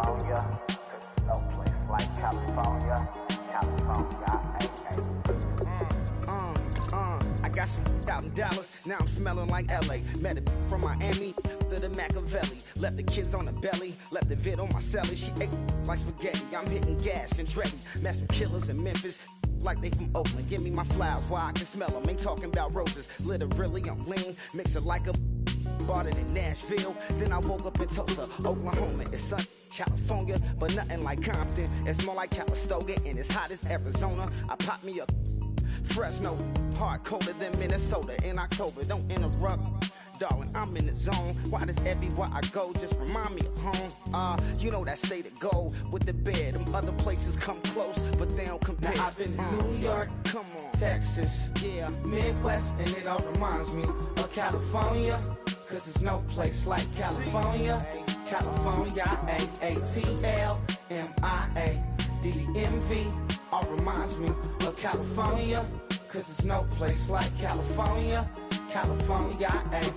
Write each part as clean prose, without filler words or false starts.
California, 'cause there's no place like California. California, ay, ay. I got some $1,000, now I'm smelling like LA. Met it from Miami to the Machiavelli. Left the kids on the belly, left the vid on my celly. She ate like spaghetti, I'm hitting gas and Dreddy. Met some killers in Memphis, like they from Oakland. Give me my flowers while I can smell them. Ain't talking about roses, literally I'm lean. Mix it like a bought it in Nashville. Then I woke up in Tulsa, Oklahoma. It's sun, California, but nothing like Compton. It's more like Calistoga and it's hot as Arizona. I pop me a Fresno, hard colder than Minnesota in October. Don't interrupt, darling, I'm in the zone. Why does everywhere I go just remind me of home? You know that state of gold with the bed. Them other places come close, but they don't compare. Now I've been to New York, come on, Texas, yeah, Midwest, and it all reminds me of California, 'cause there's no place like California. California, AATLMIA, all reminds me of California, 'cause there's no place like California. California,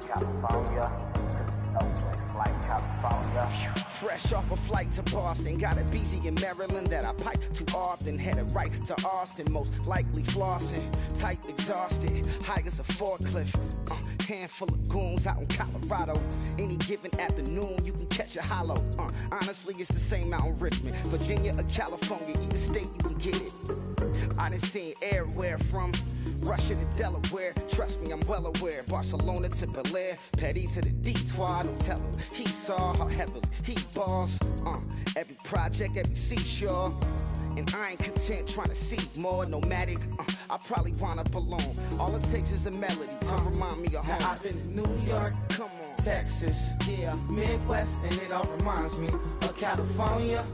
California, 'cause there's no place like California. fresh off a flight to Boston. Got a BZ in Maryland that I pipe too often. Headed right to Austin, most likely flossing. Tight, exhausted, high as a forklift. Handful of goons out in Colorado. Any given afternoon, you can catch a hollow. Honestly, it's the same out in Richmond, Virginia or California. Either state, you can get it. I done seen everywhere from Russia to Delaware. Trust me, I'm well aware. Barcelona to Bel Air, Petty to the Detroit. Don't tell him he saw how heavily he balls. Every project, every seashore. And I ain't content trying to see more nomadic. I probably wind up alone. All it takes is a melody to remind me of home. Now I've been to New York, Come on, Texas, yeah, Midwest, and it all reminds me of California,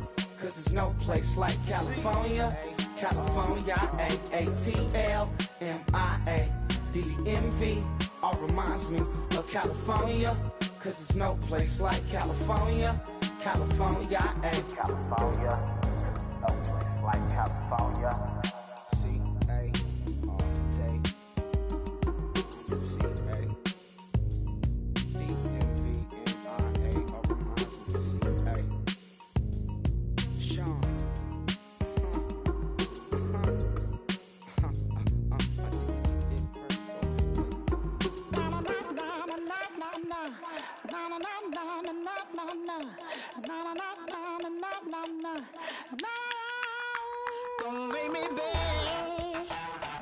'cause there's no place like California. California, AATLMIA, all reminds me of California, 'cause there's no place like California. California, California, 'cause there's no place like California. C-A, all day. C-A, D-M-V-N-I-A, all reminds me of C-A. Sean. Don't make me beg,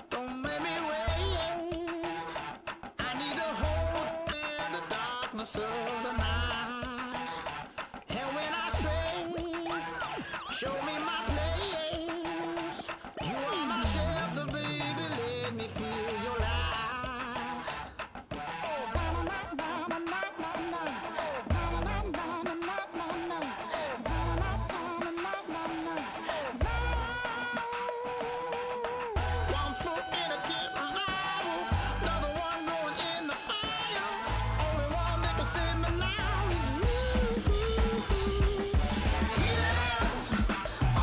don't make me wait. I need a hold in the darkness of the night. And when I stray, show me my place. You are my shelter, baby, let me feel your light. One foot in a deep revival, another one going in the fire. Only one that can save me now is you. Yeah.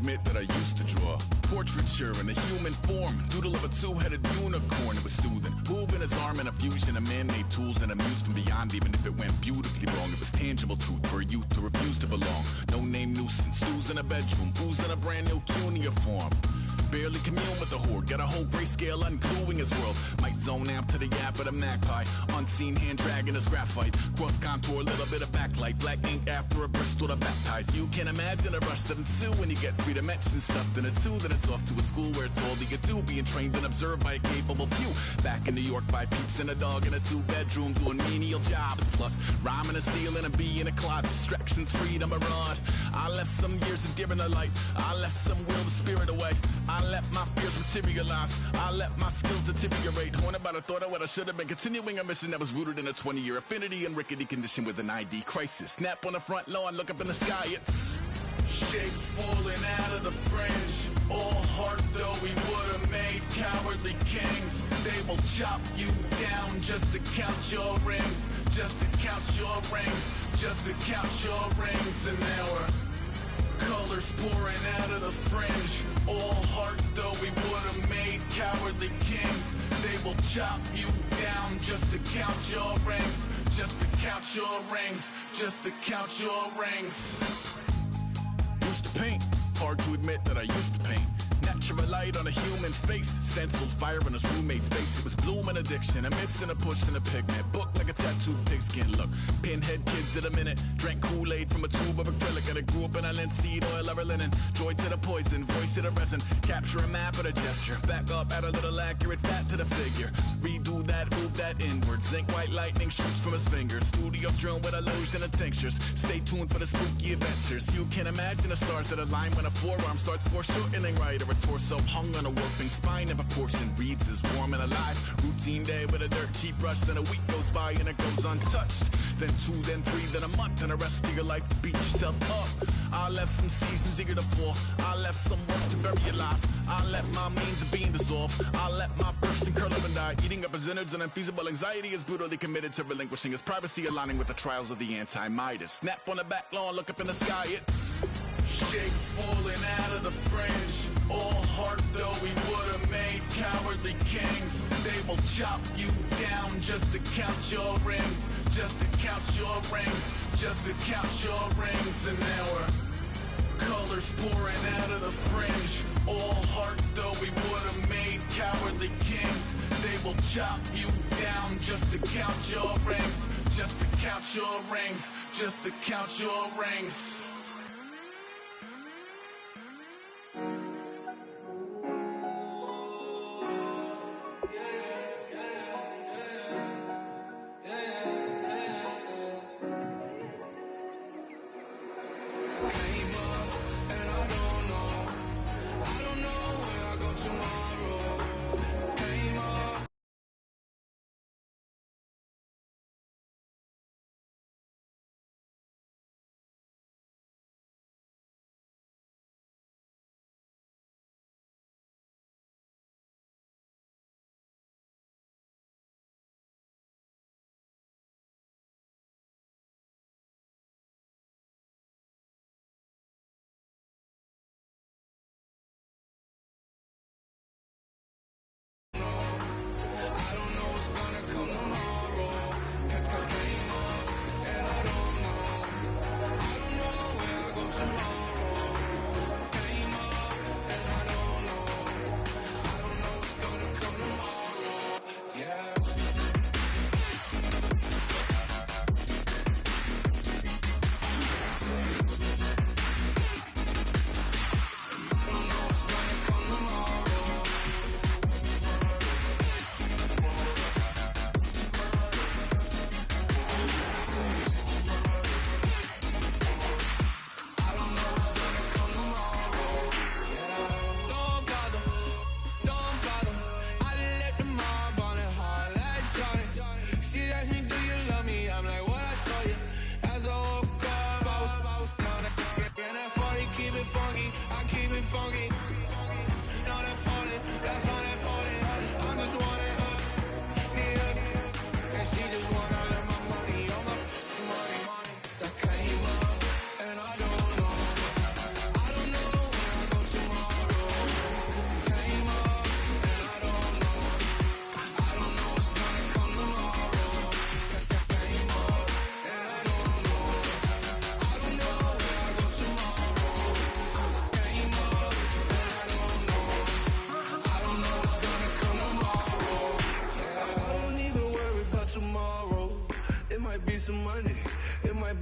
admit that I used to draw portraiture in a human form, doodle of a two-headed unicorn. It was soothing, moving his arm in a fusion of man-made tools and a muse from beyond. Even if it went beautifully wrong, it was tangible truth for a youth to refuse to belong. No-name nuisance, who's in a bedroom, who's in a brand new cuneiform. Barely commune with the horde, got a whole grayscale ungluing his world. Might zone amp to the yap of the magpie, unseen hand dragging his graphite. Cross contour, little bit of backlight, black ink after a Bristol to baptize. You can imagine a rush that ensue when you get three dimensions stuffed in a two. Then it's off to a school where it's all you get to, being trained and observed by a capable few. Back in New York by peeps and a dog in a two-bedroom doing menial jobs. Plus rhyming and stealing and being a clod, distractions, freedom, a rod. I left some years of giving a light, I left some will the spirit away. I let my fears materialize, I let my skills deteriorate. Haunted by the thought of what I should have been, continuing a mission that was rooted in a 20-year affinity and rickety condition with an ID crisis. Snap on the front lawn, look up in the sky, it's shapes falling out of the fringe. All heart though we would have made cowardly kings. They will chop you down just to count your rings, just to count your rings, just to count your rings. And now we're colors pouring out of the fringe. All heart though we would have made cowardly kings. They will chop you down just to count your rings, just to count your rings, just to count your rings. Used to paint, hard to admit that I used to paint. Natural light on a human face, stenciled fire in his roommate's face. It was blooming addiction, a miss and a push and a pigment. Book like a tattooed pigskin look. Pinhead kids at a minute, drank Kool-Aid from a tube of acrylic. And I grew up in a linseed oil ever linen. Joy to the poison, voice to the resin. Capture a map of a gesture, back up, add a little accurate fat to the figure. Redo that, move that inward. Zinc white lightning shoots from his fingers. Studio strewn with illusion and tinctures. Stay tuned for the spooky adventures. You can imagine the stars that align when a forearm starts foreshortening right. Or a torso hung on a warping spine of a portion reads as warm and alive. Routine day with a dirt cheap brush, then a week goes by and it goes untouched. Then two, then three, then a month, and the rest of your life to beat yourself up. I left some seasons eager to fall, I left some work to bury your life. I let my means of being dissolve, I let my person curl up and die. Eating up his innards and unfeasible anxiety is brutally committed to relinquishing his privacy, aligning with the trials of the anti-Midas. Snap on the back lawn, look up in the sky, it's shapes falling out of the fringe. All heart though we would have made cowardly kings. They will chop you down just to count your rings, just to count your rings, just to count your rings. And now we're colors pouring out of the fringe. All heart though we would have made cowardly kings. They will chop you down just to count your rings, just to count your rings, just to count your rings.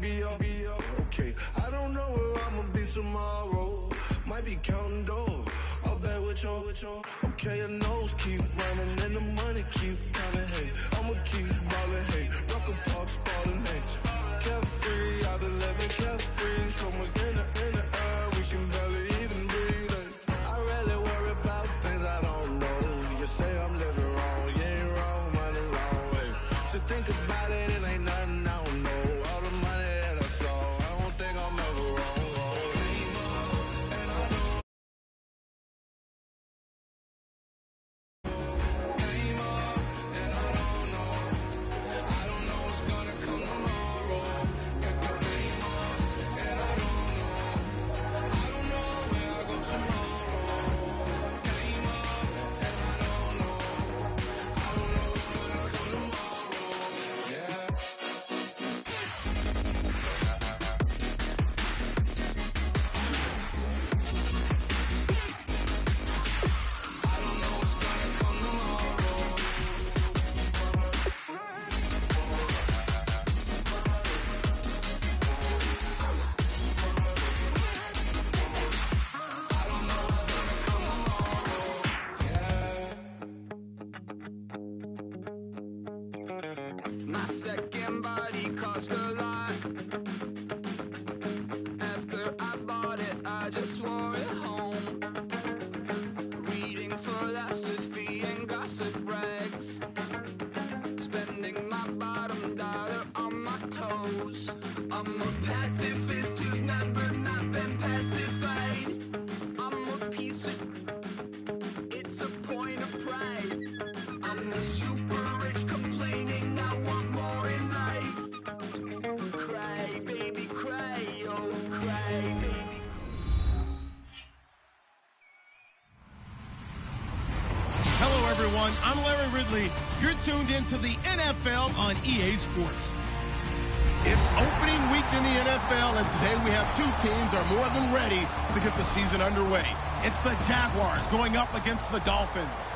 Okay, I don't know where I'ma be tomorrow. Might be counting doors. I'll bet with your. Okay, your nose keep running and the money keep coming. Hey, I'ma keep ballin'. Hey, rock a park spallin'. Hey, carefree, I've been living carefree. So much in the air, we can barely even breathe. Hey, I really worry about things I don't know. You say I'm living wrong, you ain't wrong, money long way. So think about it, it ain't nothing I don't know. All the money that I saw, I don't think I'm ever wrong. My second body cost a lot. After I bought it, I just wore it home. Reading philosophy and gossip rags. Spending my bottom dollar on my toes. I'm a pacifist who's never not been pacified. I'm a piece of... It's a point of pride. I'm the super rich complaining I want more in life. Cry, baby, cry, oh, cry, baby. Hello, everyone. I'm Larry Ridley. You're tuned into the NFL on EA Sports. It's opening week in the NFL, and today we have two teams are more than ready to get the season underway. It's the Jaguars going up against the Dolphins.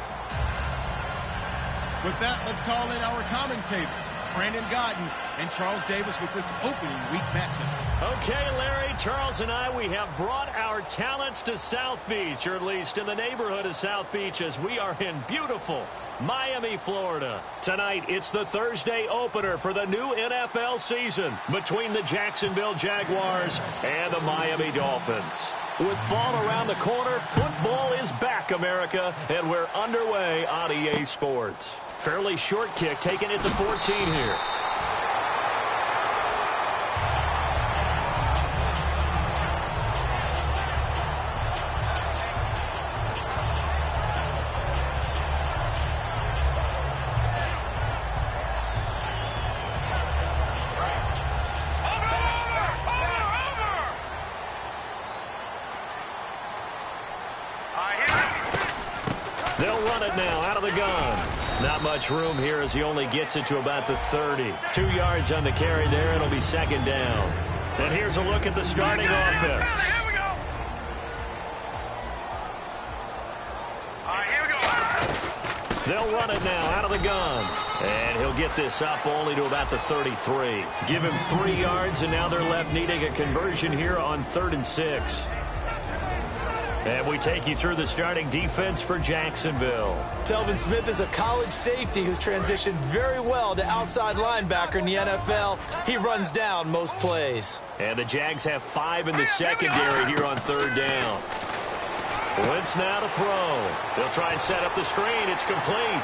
With that, let's call in our commentators, Brandon Godden and Charles Davis, with this opening week matchup. Okay, Larry, Charles and I, we have brought our talents to South Beach, or at least in the neighborhood of South Beach, as we are in beautiful Miami, Florida. Tonight, it's the Thursday opener for the new NFL season between the Jacksonville Jaguars and the Miami Dolphins. With fall around the corner, football is back, America, and we're underway on EA Sports. Fairly short kick taken at the 14 here. They'll run it now out of the gun. Not much room here as he only gets it to about the 30. 2 yards on the carry there. It'll be second down. And here's a look at the starting offense. Here we go. All right, here we go. They'll run it now out of the gun. And he'll get this up only to about the 33. Give him 3 yards, and now they're left needing a conversion here on 3rd and 6. And we take you through the starting defense for Jacksonville. Telvin Smith is a college safety who's transitioned very well to outside linebacker in the NFL. He runs down most plays. And the Jags have 5 in the secondary here on 3rd down. Wentz now to throw. They'll try and set up the screen. It's complete.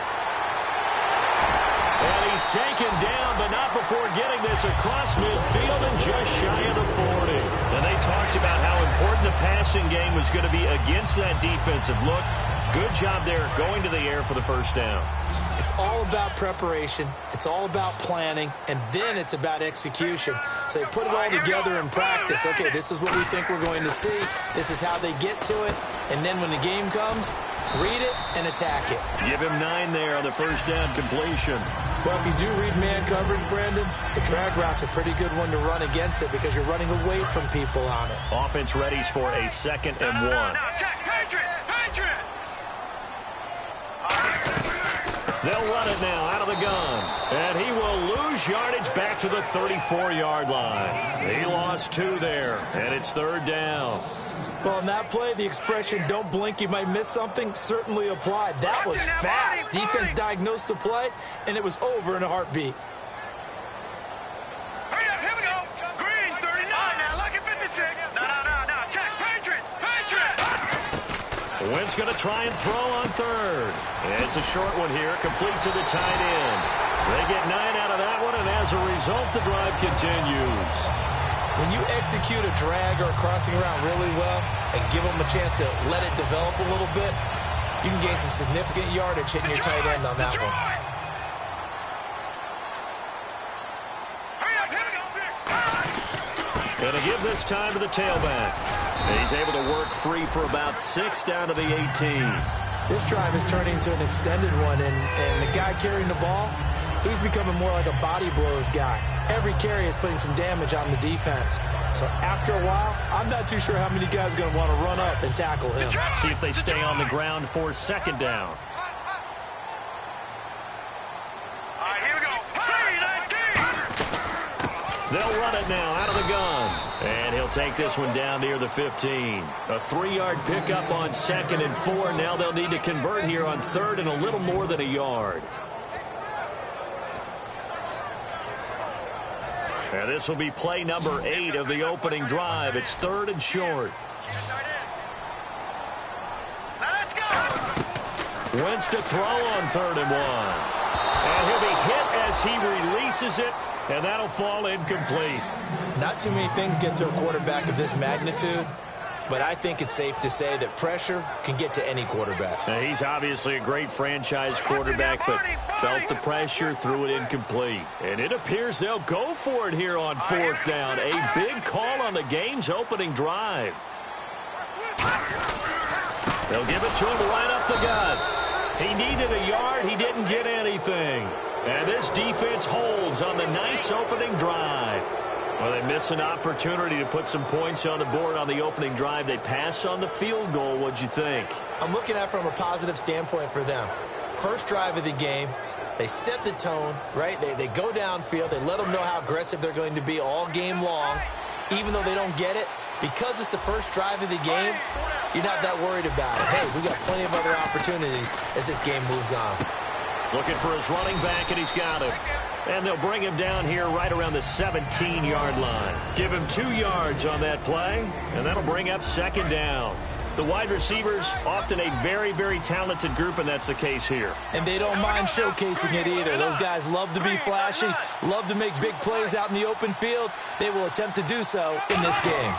And he's taken down, but not before getting this across midfield and just shy of the 40. And they talked about how important the passing game was going to be against that defensive look. Good job there going to the air for the first down. It's all about preparation. It's all about planning. And then it's about execution. So they put it all together in practice. Okay, this is what we think we're going to see. This is how they get to it. And then when the game comes, read it and attack it. Give him 9 there on the first down completion. Well, if you do read man coverage, Brandon, the drag route's a pretty good one to run against it because you're running away from people on it. Offense readies for a 2nd and 1. Now, check, Patriot! They'll run it now out of the gun. And he will lose lose yardage back to the 34-yard line. He lost 2 there, and it's 3rd down. Well, on that play, the expression, don't blink, you might miss something, certainly applied. That was fast. Defense diagnosed the play, and it was over in a heartbeat. Hurry up, here we go. Green, 39. Now, look at 56. No. Check. Patriot. Wentz going to try and throw on 3rd. It's a short one here, complete to the tight end. They get 9 out of that one, and as a result, the drive continues. When you execute a drag or a crossing route really well and give them a chance to let it develop a little bit, you can gain some significant yardage hitting your tight end on that one. Going to give this time to the tailback. He's able to work free for about 6 down to the 18. This drive is turning into an extended one, and the guy carrying the ball, he's becoming more like a body blows guy. Every carry is putting some damage on the defense. So after a while, I'm not too sure how many guys are going to want to run up and tackle him. See if they stay on the ground for 2nd down. All right, here we go. 3-19. They'll run it now out of the gun. And he'll take this one down near the 15. A 3-yard pickup on 2nd and 4. Now they'll need to convert here on 3rd and a little more than a yard. And this will be play number 8 of the opening drive. It's 3rd and short. Now let's go. Wentz to throw on 3rd and 1. And he'll be hit as he releases it, and that'll fall incomplete. Not too many things get to a quarterback of this magnitude, but I think it's safe to say that pressure can get to any quarterback. Now, he's obviously a great franchise quarterback, but felt the pressure, threw it incomplete. And it appears they'll go for it here on 4th down. A big call on the game's opening drive. They'll give it to him right up the gut. He needed a yard. He didn't get anything. And this defense holds on the Knights' opening drive. Well, they miss an opportunity to put some points on the board on the opening drive. They pass on the field goal. What'd you think? I'm looking at it from a positive standpoint for them. First drive of the game, they set the tone, right? They go downfield. They let them know how aggressive they're going to be all game long. Even though they don't get it, because it's the first drive of the game, you're not that worried about it. Hey, we got plenty of other opportunities as this game moves on. Looking for his running back, and he's got it. And they'll bring him down here right around the 17-yard line. Give him 2 yards on that play, and that'll bring up 2nd down. The wide receivers, often a very, very talented group, and that's the case here. And they don't mind showcasing it either. Those guys love to be flashy, love to make big plays out in the open field. They will attempt to do so in this game.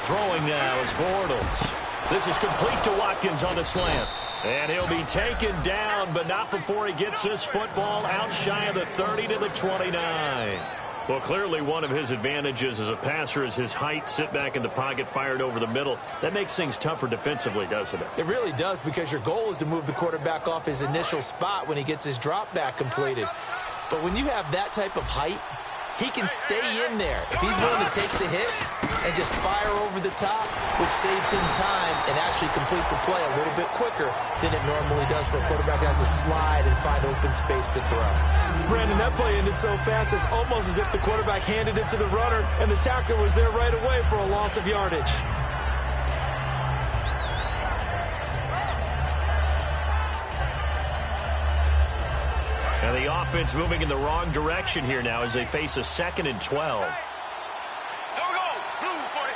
Throwing now is Bortles. This is complete to Watkins on the slant. And he'll be taken down, but not before he gets this football out shy of the 30 to the 29. Well, clearly one of his advantages as a passer is his height. Sit back in the pocket, fired over the middle. That makes things tougher defensively, doesn't it? It really does, because your goal is to move the quarterback off his initial spot when he gets his drop back completed. But when you have that type of height, he can stay in there if he's willing to take the hits and just fire over the top, which saves him time and actually completes a play a little bit quicker than it normally does for a quarterback who has to slide and find open space to throw. Brandon, that play ended so fast, it's almost as if the quarterback handed it to the runner and the tackler was there right away for a loss of yardage. And the offense moving in the wrong direction here now as they face a 2nd and 12. There we go. Blue 45.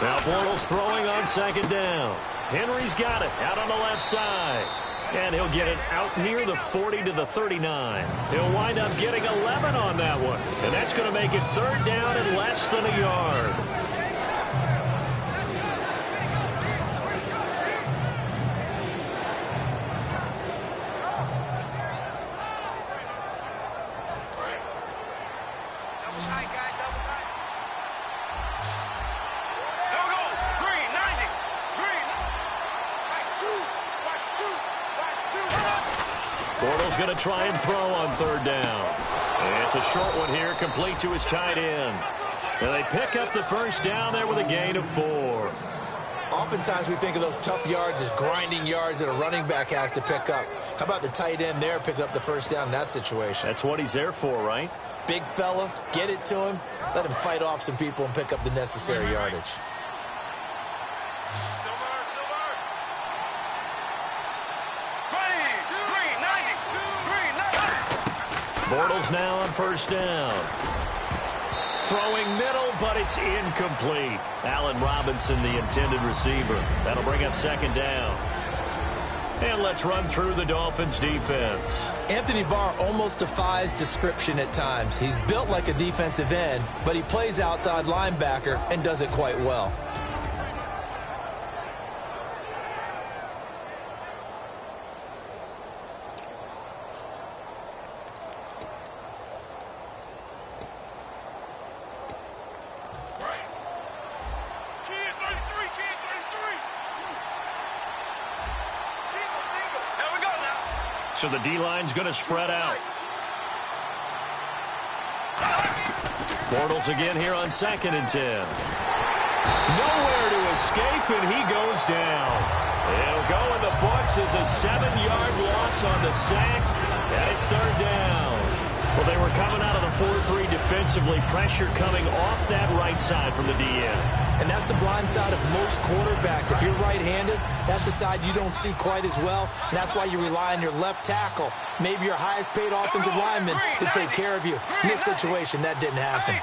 Now Bortles throwing on 2nd down. Henry's got it out on the left side. And he'll get it out near the 40 to the 39. He'll wind up getting 11 on that one. And that's going to make it 3rd down and less than a yard. Bortles going to try and throw on 3rd down. It's a short one here, complete to his tight end. And they pick up the first down there with a gain of 4. Oftentimes we think of those tough yards as grinding yards that a running back has to pick up. How about the tight end there picking up the first down in that situation? That's what he's there for, right? Big fella, get it to him, let him fight off some people and pick up the necessary yardage. Bortles now on first down. Throwing middle, but it's incomplete. Allen Robinson, the intended receiver. That'll bring up second down. And let's run through the Dolphins' defense. Anthony Barr almost defies description at times. He's built like a defensive end, but he plays outside linebacker and does it quite well. So the D-line's going to spread out. Bortles again here on 2nd and 10. Nowhere to escape, and he goes down. It'll go in the books as a 7-yard loss on the sack, and it's third down. Well, they were coming out of the 4-3 defensively. Pressure coming off that right side from the DN. And that's the blind side of most quarterbacks. If you're right-handed, that's the side you don't see quite as well. And that's why you rely on your left tackle, maybe your highest-paid offensive lineman, to take care of you. In this situation, that didn't happen.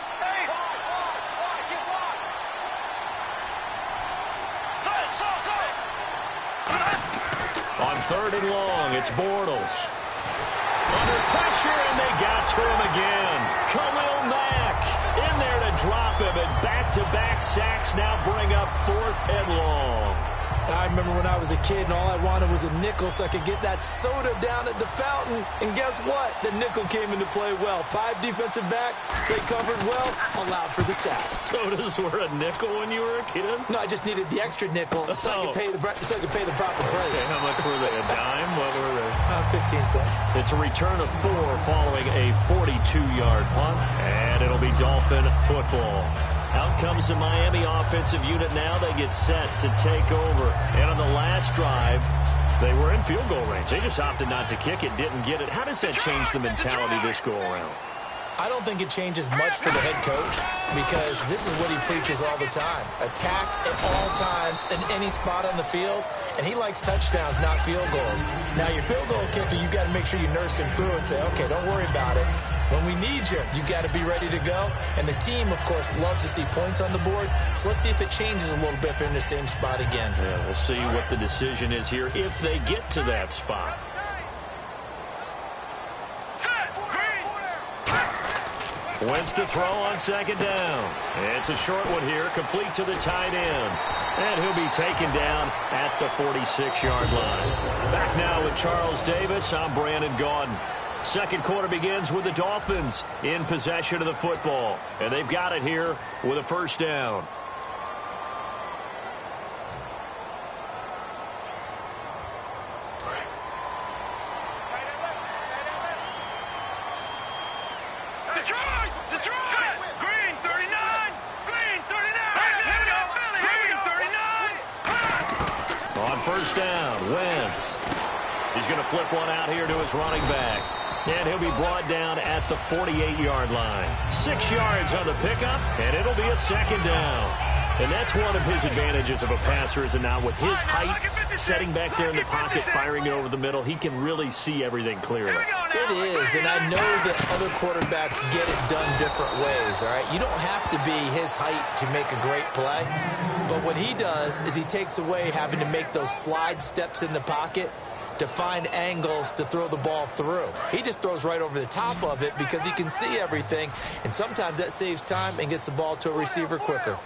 On 3rd and long, it's Bortles. Under pressure, and they got to him again. Khalil Mack in there to drop him, and back-to-back sacks now bring up 4th and long. I remember when I was a kid and all I wanted was a nickel so I could get that soda down at the fountain. And guess what? The nickel came into play well. 5 defensive backs, they covered well, allowed for the sacks. Sodas were a nickel when you were a kid? No, I just needed the extra nickel so I could pay the proper price. Okay, how much were they? A dime? What were they? 15 cents. It's a return of 4 following a 42-yard punt, and it'll be Dolphin football. Out comes the Miami offensive unit now. They get set to take over. And on the last drive, they were in field goal range. They just opted not to kick it, didn't get it. How does that change the mentality this go-around? I don't think it changes much for the head coach because this is what he preaches all the time. Attack at all times in any spot on the field, and he likes touchdowns, not field goals. Now, your field goal kicker, you got to make sure you nurse him through and say, okay, don't worry about it. When we need you, you got to be ready to go. And the team, of course, loves to see points on the board. So let's see if it changes a little bit if they're in the same spot again. Yeah, we'll see what the decision is here if they get to that spot. Wentz to throw on 2nd down. It's a short one here, complete to the tight end. And he'll be taken down at the 46-yard line. Back now with Charles Davis. I'm Brandon Gaudin. Second quarter begins with the Dolphins in possession of the football. And they've got it here with a first down. Green 39. Green 39. Here we go. Green 39. On first down, Wentz. He's going to flip one out here to his running back. And he'll be brought down at the 48-yard line. 6 yards on the pickup, and it'll be a second down. And that's one of his advantages of a passer, is now with his height, setting back there in the pocket, firing it over the middle, he can really see everything clearly. It is, and I know that other quarterbacks get it done different ways, all right? You don't have to be his height to make a great play, but what he does is he takes away having to make those slide steps in the pocket to find angles to throw the ball through. He just throws right over the top of it because he can see everything, and sometimes that saves time and gets the ball to a receiver quicker.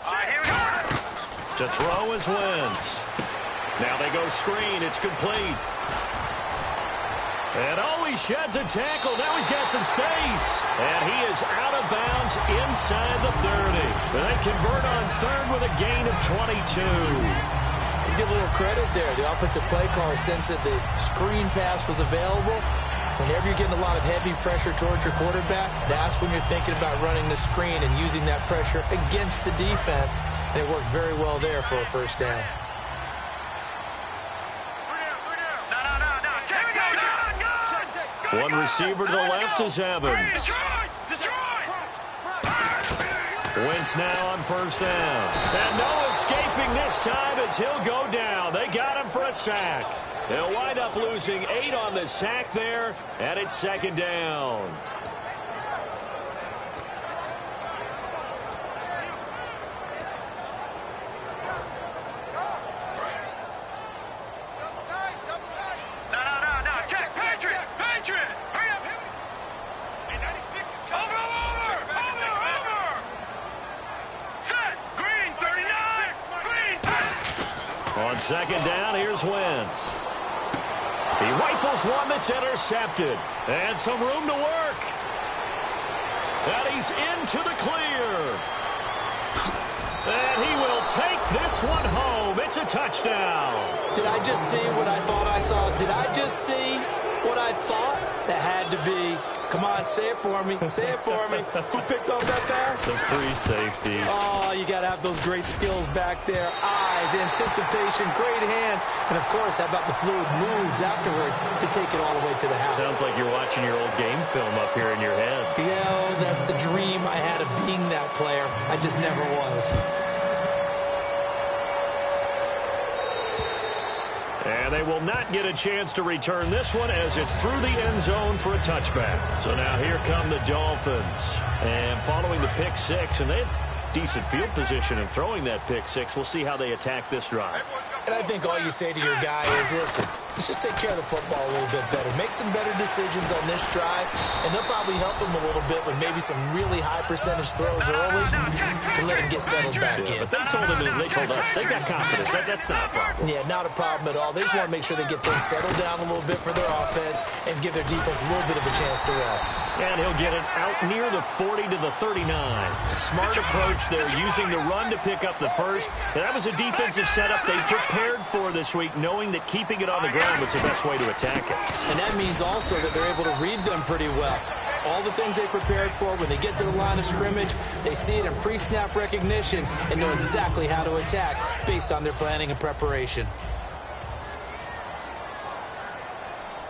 To throw is Wentz. Now they go screen. It's complete. And he sheds a tackle. Now he's got some space. And he is out of bounds inside the 30. And they convert on 3rd with a gain of 22. Let's give a little credit there. The offensive play caller sensed that the screen pass was available. Whenever you're getting a lot of heavy pressure towards your quarterback, that's when you're thinking about running the screen and using that pressure against the defense. And it worked very well there for a first down. One receiver to the left is Evans. Wentz now on first down. And no escaping this time as he'll go down. They got him for a sack. They'll wind up losing 8 on the sack there, and it's second down. On second down, here's Wentz. He rifles one that's intercepted. And some room to work. And he's into the clear. And he will take this one home. It's a touchdown. Did I just see what I thought I saw? Did I just see what I thought? That had to be. Come on, say it for me. Say it for me. Who picked off that pass? The free safety. Oh, you got to have those great skills back there. Eyes, anticipation, great hands. And, of course, how about the fluid moves afterwards to take it all the way to the house? Sounds like you're watching your old game film up here in your head. Yeah, oh, that's the dream I had of being that player. I just never was. And they will not get a chance to return this one as it's through the end zone for a touchback. So now here come the Dolphins. And following the pick six, and they had decent field position in throwing that pick six. We'll see how they attack this drive. And I think all you say to your guy is, listen, let's just take care of the football a little bit better. Make some better decisions on this drive, and they'll probably help him a little bit with maybe some really high percentage throws early to let him get settled back in. But they told him, and they told us, they got confidence. That's not a problem. Yeah, not a problem at all. They just want to make sure they get things settled down a little bit for their offense and give their defense a little bit of a chance to rest. And he'll get it out near the 40 to the 39. Smart approach there, using the run to pick up the first. And that was a defensive setup they prepared for this week, knowing that keeping it on the ground was the best way to attack it. And that means also that they're able to read them pretty well. All the things they prepared for, when they get to the line of scrimmage, they see it in pre-snap recognition and know exactly how to attack based on their planning and preparation.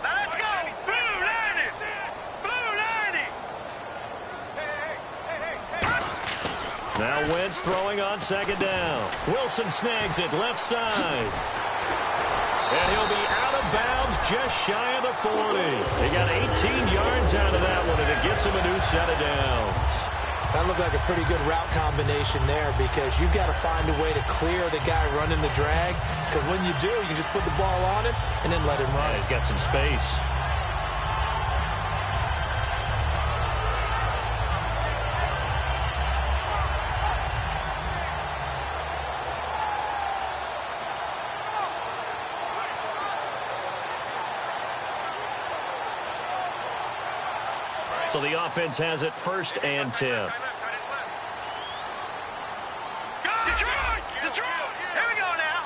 Let's go! Blue 90! Blue 90! Now Wentz throwing on second down. Wilson snags it left side. And he'll be out of bounds just shy of the 40. They got 18 yards out of that one, and it gets him a new set of downs. That looked like a pretty good route combination there, because you've got to find a way to clear the guy running the drag, because when you do, you just put the ball on him and then let him run. Yeah, he's got some space. So the offense has it 1st and 10. Detroit! Detroit! Here we go now.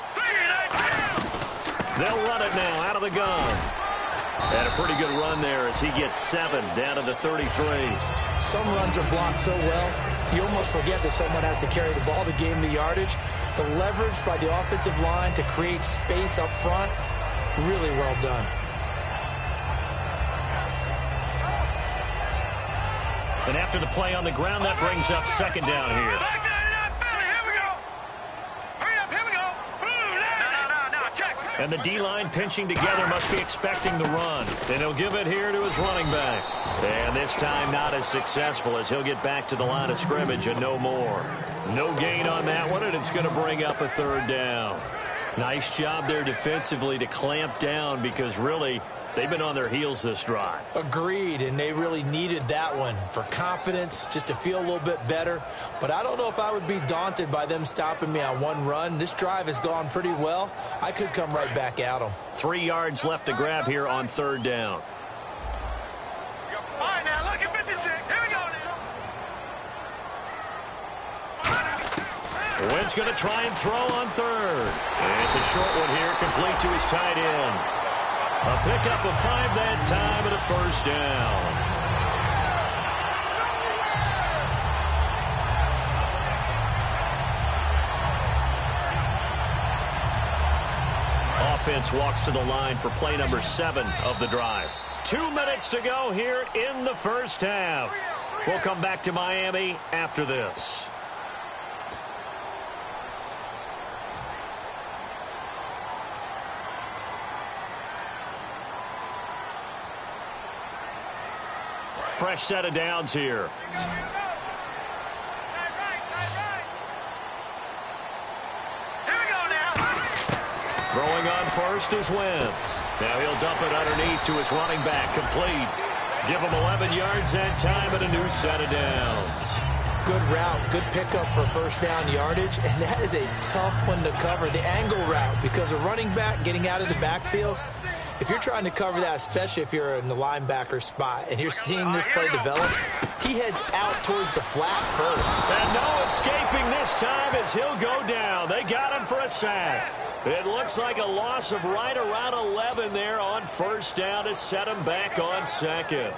They'll run it now out of the gun. And a pretty good run there as he gets 7 down to the 33. Some runs are blocked so well, you almost forget that someone has to carry the ball to gain the yardage. The leverage by the offensive line to create space up front, really well done. And after the play on the ground, that brings up second down here. And the D-line pinching together must be expecting the run. And he'll give it here to his running back. And this time not as successful as he'll get back to the line of scrimmage and no more. No gain on that one, and it's going to bring up a 3rd down. Nice job there defensively to clamp down, because really they've been on their heels this drive. Agreed, and they really needed that one for confidence, just to feel a little bit better. But I don't know if I would be daunted by them stopping me on one run. This drive has gone pretty well. I could come right back at them. 3 yards left to grab here on 3rd down. All right, now look at 56. Here we go now. Wentz going to try and throw on 3rd. And it's a short one here, complete to his tight end. A pickup of 5 that time and a 1st down. Offense walks to the line for play number 7 of the drive. 2 minutes to go here in the first half. We'll come back to Miami after this. Fresh set of downs here. Throwing on first is Wentz. Now he'll dump it underneath to his running back. Complete. Give him 11 yards that time and a new set of downs. Good route, good pickup for first down yardage, and that is a tough one to cover. The angle route, because a running back getting out of the backfield, if you're trying to cover that, especially if you're in the linebacker spot, and you're seeing this play develop, he heads out towards the flat first. And no escaping this time as he'll go down. They got him for a sack. It looks like a loss of right around 11 there on first down to set him back on second.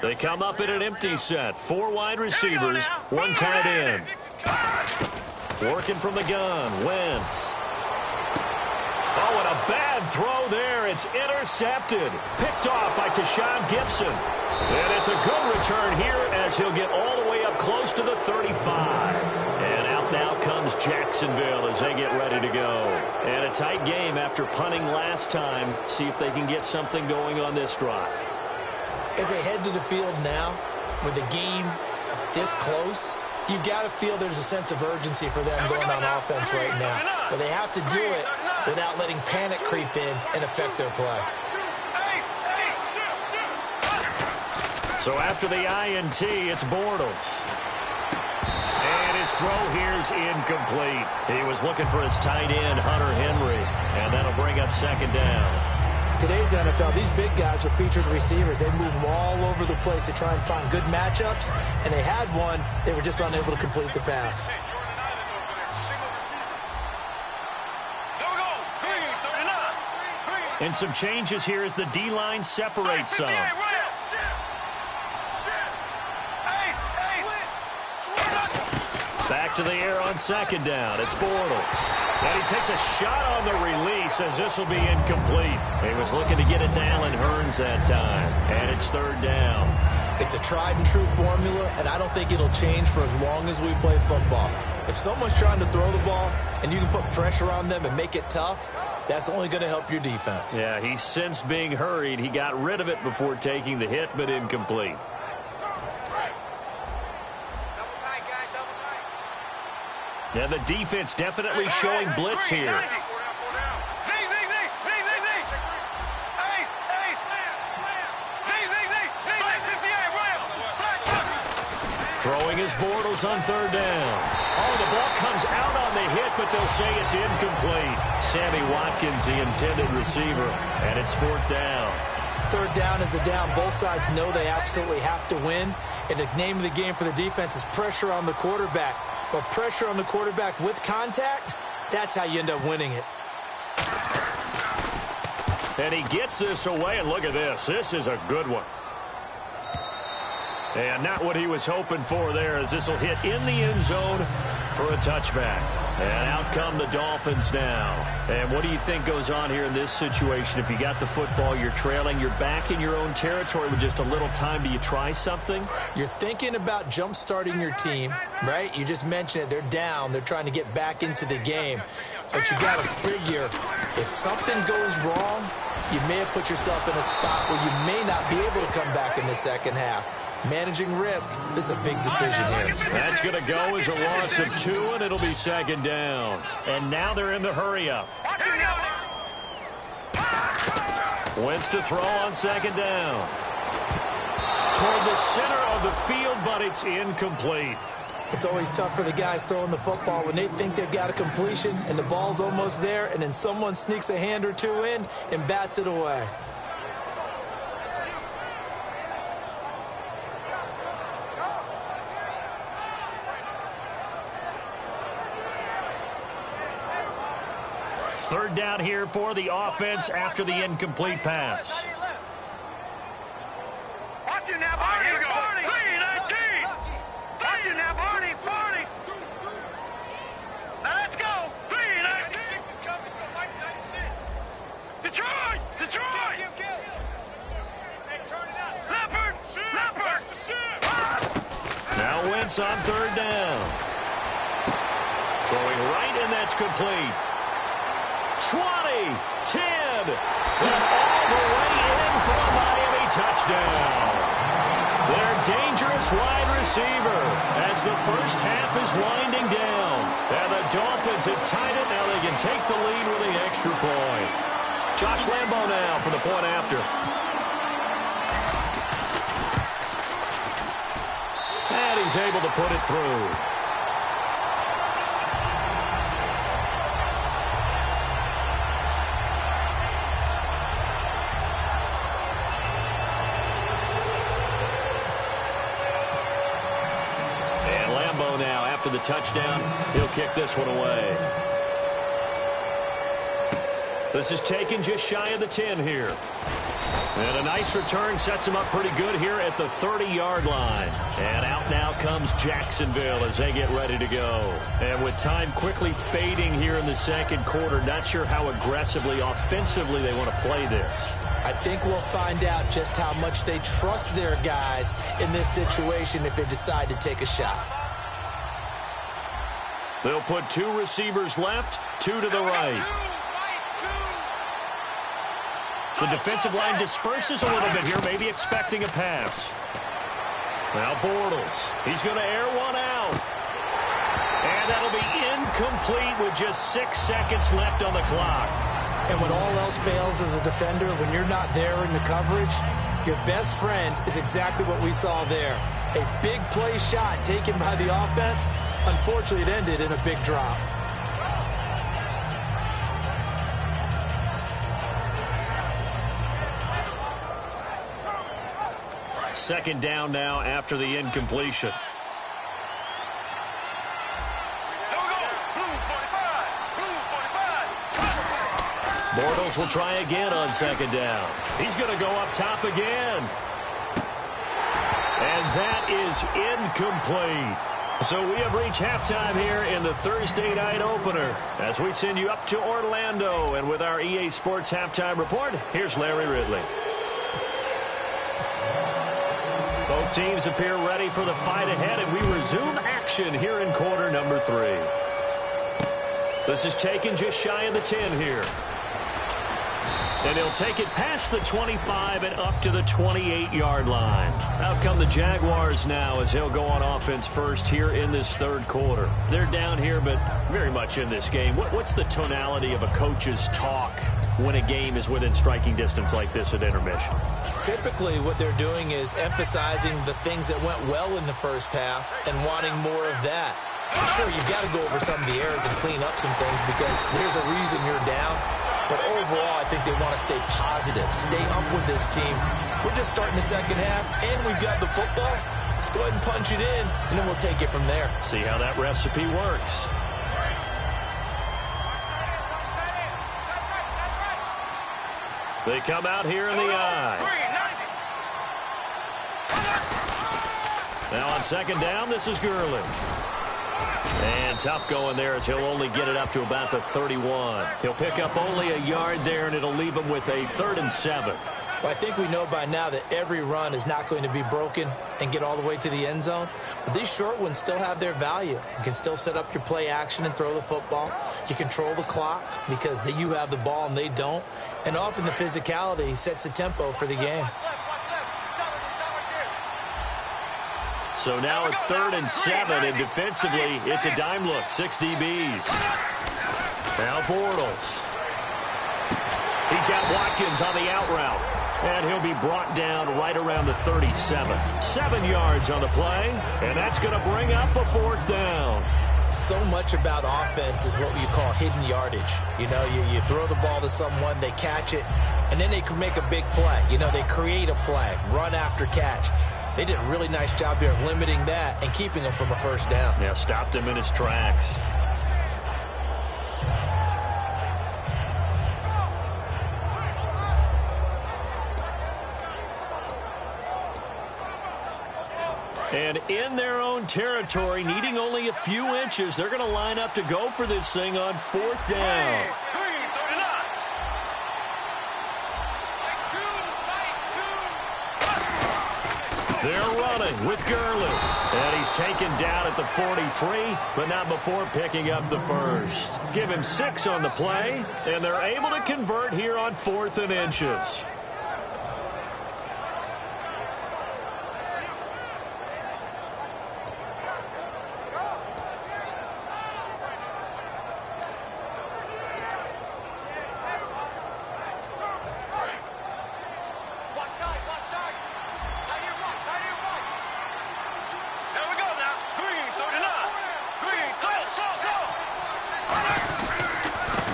They come up in an empty set. 4 wide receivers, 1 tight end. Working from the gun, Wentz. Oh, and a bad throw there. It's intercepted. Picked off by Tashawn Gibson. And it's a good return here as he'll get all the way up close to the 35. And out now comes Jacksonville as they get ready to go. And a tight game after punting last time. See if they can get something going on this drive. As they head to the field now, with the game this close, you've got to feel there's a sense of urgency for them going on offense right now. But they have to do it without letting panic creep in and affect their play. So after the INT, it's Bortles. And his throw here's incomplete. He was looking for his tight end, Hunter Henry. And that'll bring up second down. Today's NFL, these big guys are featured receivers. They move them all over the place to try and find good matchups, and they had one. They were just unable to complete the pass. And some changes here as the D-line separates some. Back to the air on second down. It's Bortles. And he takes a shot on the release as this will be incomplete. He was looking to get it to Allen Hurns that time. And it's third down. It's a tried and true formula, and I don't think it'll change for as long as we play football. If someone's trying to throw the ball and you can put pressure on them and make it tough, that's only going to help your defense. Yeah, he's since being hurried. He got rid of it before taking the hit, but incomplete. Yeah, the defense definitely showing blitz here. Throwing his Bortles on third down. Oh, the ball comes out on the hit, but they'll say it's incomplete. Sammy Watkins, the intended receiver, and it's fourth down. Third down is a down. Both sides know they absolutely have to win, and the name of the game for the defense is pressure on the quarterback. But pressure on the quarterback with contact, that's how you end up winning it. And he gets this away, and look at this. This is a good one. And not what he was hoping for there, as this will hit in the end zone for a touchback. And out come the Dolphins now. And what do you think goes on here in this situation? If you got the football, you're trailing, you're back in your own territory with just a little time. Do you try something? You're thinking about jump-starting your team, right? You just mentioned it. They're down. They're trying to get back into the game. But you got to figure, if something goes wrong, you may have put yourself in a spot where you may not be able to come back in the second half. Managing risk, this is a big decision here. That's going to go as a loss of 2, and it'll be second down. And now they're in the hurry-up. Wentz to throw on second down. Toward the center of the field, but it's incomplete. It's always tough for the guys throwing the football when they think they've got a completion and the ball's almost there, and then someone sneaks a hand or two in and bats it away. Third down here for the offense after the incomplete pass. Watch it now, Barney. Here we go. 3-19. Watch it now, Barney. Barney. Now let's go. 3-19. Detroit. Detroit. Leopard. Leopard. Now Wentz on third down. Throwing right, and that's complete. 20, 10, and all the way in for a Miami touchdown. Their dangerous wide receiver as the first half is winding down. And the Dolphins have tied it. Now they can take the lead with the extra point. Josh Lambo now for the point after. And he's able to put it through. And Lambo now, after the touchdown, he'll kick this one away. This is taken just shy of the 10 here. And a nice return sets him up pretty good here at the 30-yard line. And out now comes Jacksonville as they get ready to go. And with time quickly fading here in the second quarter, not sure how aggressively, offensively they want to play this. I think we'll find out just how much they trust their guys in this situation if they decide to take a shot. They'll put 2 receivers left, 2 to the right. The defensive line disperses a little bit here, maybe expecting a pass. Now Bortles. He's going to air one out. And that'll be incomplete with just 6 seconds left on the clock. And when all else fails as a defender, when you're not there in the coverage, your best friend is exactly what we saw there. A big play shot taken by the offense. Unfortunately, it ended in a big drop. Second down now after the incompletion. Bortles will try again on second down. He's going to go up top again. And that is incomplete. So we have reached halftime here in the Thursday night opener as we send you up to Orlando. And with our EA Sports halftime report, here's Larry Ridley. Both teams appear ready for the fight ahead, and we resume action here in quarter number 3. This is taken just shy of the 10 here. And he'll take it past the 25 and up to the 28-yard line. Out come the Jaguars now as he'll go on offense first here in this third quarter. They're down here, but very much in this game. What's the tonality of a coach's talk when a game is within striking distance like this at intermission? Typically, what they're doing is emphasizing the things that went well in the first half and wanting more of that. Sure, you've got to go over some of the errors and clean up some things because there's a reason you're down. But overall, I think they want to stay positive, stay up with this team. We're just starting the second half, and we've got the football. Let's go ahead and punch it in, and then we'll take it from there. See how that recipe works. They come out here in the eye. Now on second down, this is Gurley. And tough going there as he'll only get it up to about the 31. He'll pick up only a yard there, and it'll leave him with a 3rd and 7. Well, I think we know by now that every run is not going to be broken and get all the way to the end zone. But these short ones still have their value. You can still set up your play action and throw the football. You control the clock because you have the ball and they don't. And often the physicality sets the tempo for the game. So now it's 3rd and 7, and defensively, it's a dime look. 6 DBs. Now Bortles. He's got Watkins on the out route, and he'll be brought down right around the 37. 7 yards on the play, and that's going to bring up a 4th down. So much about offense is what you call hidden yardage. You know, you throw the ball to someone, they catch it, and then they can make a big play. You know, they create a play, run after catch. They did a really nice job here of limiting that and keeping him from a 1st down. Yeah, stopped him in his tracks. And in their own territory, needing only a few inches, they're going to line up to go for this thing on 4th down. They're running with Gurley. And he's taken down at the 43, but not before picking up the first. Give him 6 on the play, and they're able to convert here on 4th and inches.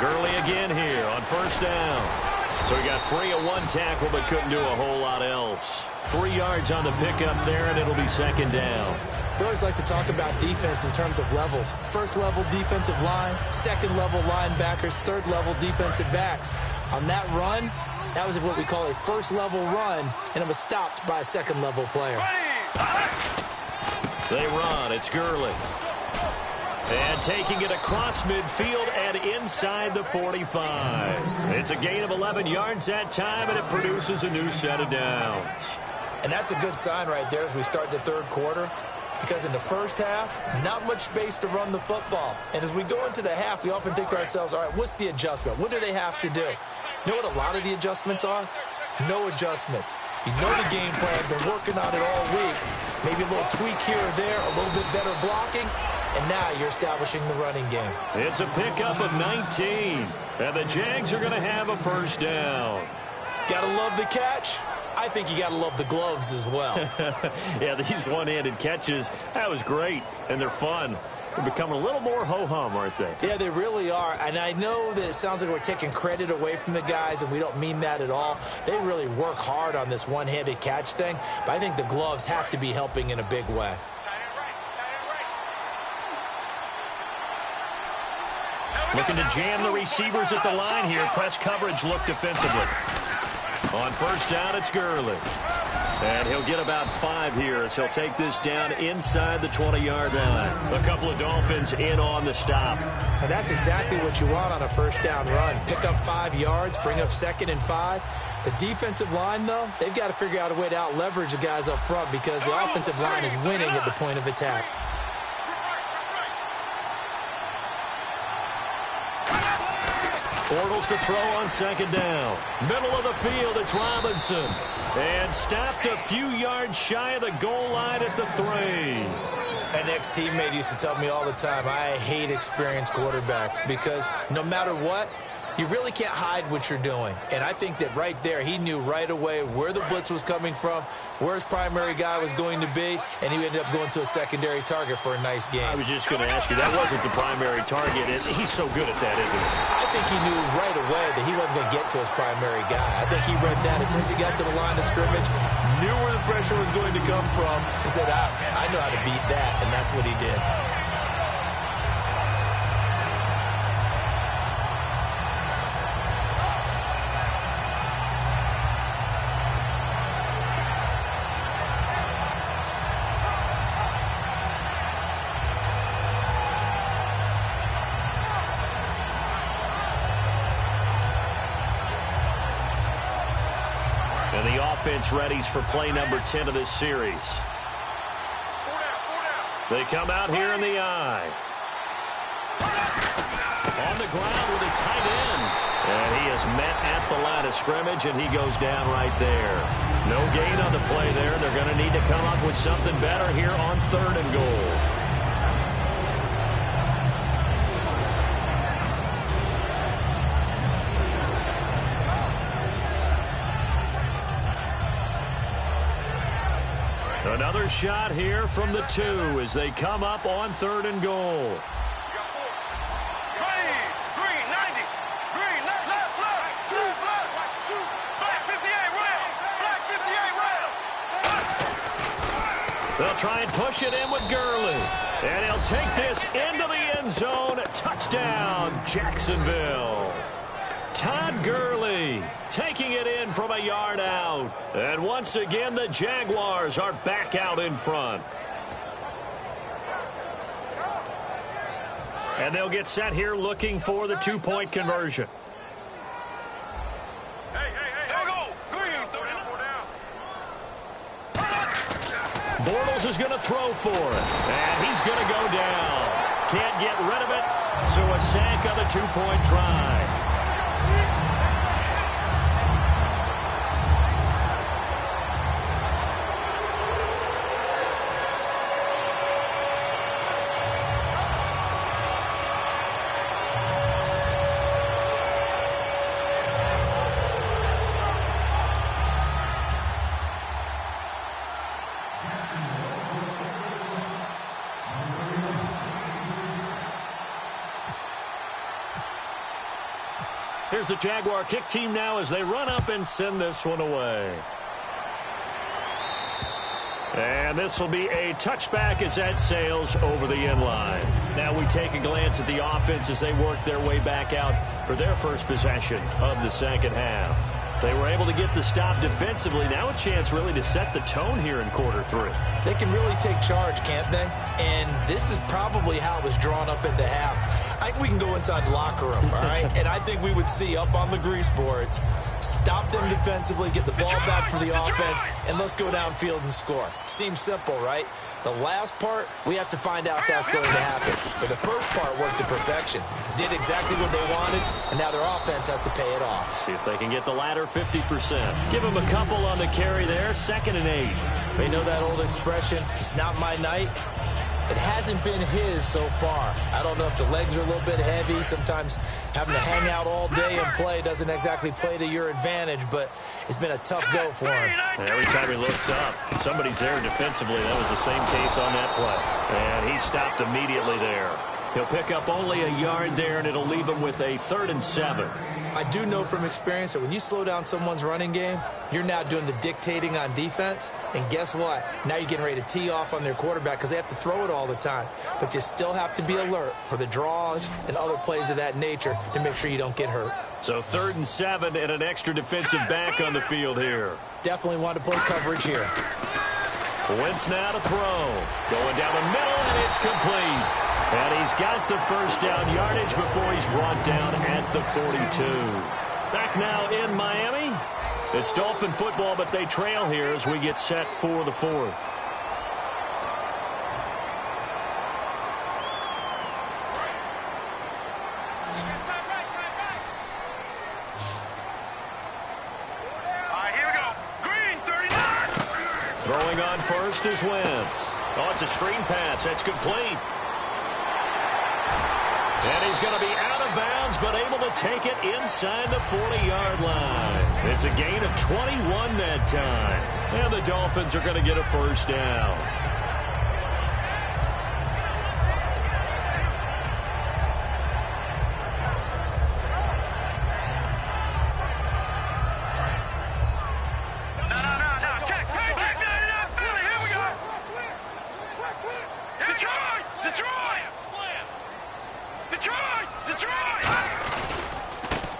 Gurley again here on 1st down. So he got free of 1 tackle, but couldn't do a whole lot else. 3 yards on the pickup there, and it'll be 2nd down. We always like to talk about defense in terms of levels. 1st level defensive line, 2nd level linebackers, 3rd level defensive backs. On that run, that was what we call a 1st level run, and it was stopped by a 2nd level player. They run. It's Gurley. And taking it across midfield and inside the 45. It's a gain of 11 yards that time, and it produces a new set of downs. And that's a good sign right there as we start the 3rd quarter. Because in the first half, not much space to run the football. And as we go into the half, we often think to ourselves, all right, what's the adjustment? What do they have to do? You know what a lot of the adjustments are? No adjustments. You know the game plan, been working on it all week. Maybe a little tweak here or there, a little bit better blocking. And now you're establishing the running game. It's a pickup of 19. And the Jags are going to have a 1st down. Gotta love the catch. I think you gotta love the gloves as well. Yeah, these one-handed catches, that was great. And they're fun. They're becoming a little more ho-hum, aren't they? Yeah, they really are. And I know that it sounds like we're taking credit away from the guys, and we don't mean that at all. They really work hard on this one-handed catch thing. But I think the gloves have to be helping in a big way. Looking to jam the receivers at the line here. Press coverage look defensively. On 1st down, it's Gurley. And he'll get about 5 here as he'll take this down inside the 20-yard line. A couple of Dolphins in on the stop. And that's exactly what you want on a 1st down run. Pick up 5 yards, bring up 2nd and 5. The defensive line, though, they've got to figure out a way to out-leverage the guys up front because the offensive line is winning at the point of attack. Bortles to throw on 2nd down. Middle of the field, it's Robinson. And stopped a few yards shy of the goal line at the 3. An ex-teammate used to tell me all the time, I hate experienced quarterbacks because no matter what, you really can't hide what you're doing. And I think that right there, he knew right away where the blitz was coming from, where his primary guy was going to be, and he ended up going to a secondary target for a nice game. I was just going to ask you, that wasn't the primary target. He's so good at that, isn't he? I think he knew right away that he wasn't going to get to his primary guy. I think he read that as soon as he got to the line of scrimmage, knew where the pressure was going to come from, and said, I know how to beat that, and that's what he did. And the offense readies for play number 10 of this series. They come out here in the eye. On the ground with a tight end. And he is met at the line of scrimmage, and he goes down right there. No gain on the play there. They're going to need to come up with something better here on 3rd and goal. Another shot here from the 2 as they come up on 3rd and goal. Green, 90. Green, left, Black 58, rail. Black 58, rail. They'll try and push it in with Gurley. And he'll take this into the end zone. Touchdown, Jacksonville. Todd Gurley taking it in from a yard out. And once again, the Jaguars are back out in front. And they'll get set here looking for the two-point conversion. Bortles is going to throw for it. And he's going to go down. Can't get rid of it. So a sack on the two-point try. Here's the Jaguar kick team now as they run up and send this one away. And this will be a touchback as that sails over the end line. Now we take a glance at the offense as they work their way back out for their first possession of the second half. They were able to get the stop defensively. Now a chance really to set the tone here in quarter three. They can really take charge, can't they? And this is probably how it was drawn up at the half. I think we can go inside the locker room, all right? And I think we would see up on the grease boards, stop them defensively, get the ball back for the offense, and let's go downfield and score. Seems simple, right? The last part, we have to find out if that's going to happen. But the first part worked to perfection. Did exactly what they wanted, and now their offense has to pay it off. See if they can get the latter 50%. Give them a couple on the carry there, 2nd and 8. They know that old expression, it's not my night. It hasn't been his so far. I don't know if the legs are a little bit heavy. Sometimes having to hang out all day and play doesn't exactly play to your advantage, but it's been a tough go for him. Every time he looks up, somebody's there defensively. That was the same case on that play. And he stopped immediately there. He'll pick up only a yard there, and it'll leave him with a 3rd and 7. I do know from experience that when you slow down someone's running game, you're now doing the dictating on defense. And guess what? Now you're getting ready to tee off on their quarterback because they have to throw it all the time. But you still have to be alert for the draws and other plays of that nature to make sure you don't get hurt. So 3rd and 7 and an extra defensive back on the field here. Definitely want to play coverage here. Wentz now to throw. Going down the middle, and it's complete. And he's got the first down yardage before he's brought down at the 42. Back now in Miami. It's Dolphin football, but they trail here as we get set for the 4th. Here we go. Green, 39. Throwing on first is Wentz. Oh, it's a screen pass. That's complete. And he's going to be out of bounds, but able to take it inside the 40-yard line. It's a gain of 21 that time. And the Dolphins are going to get a first down.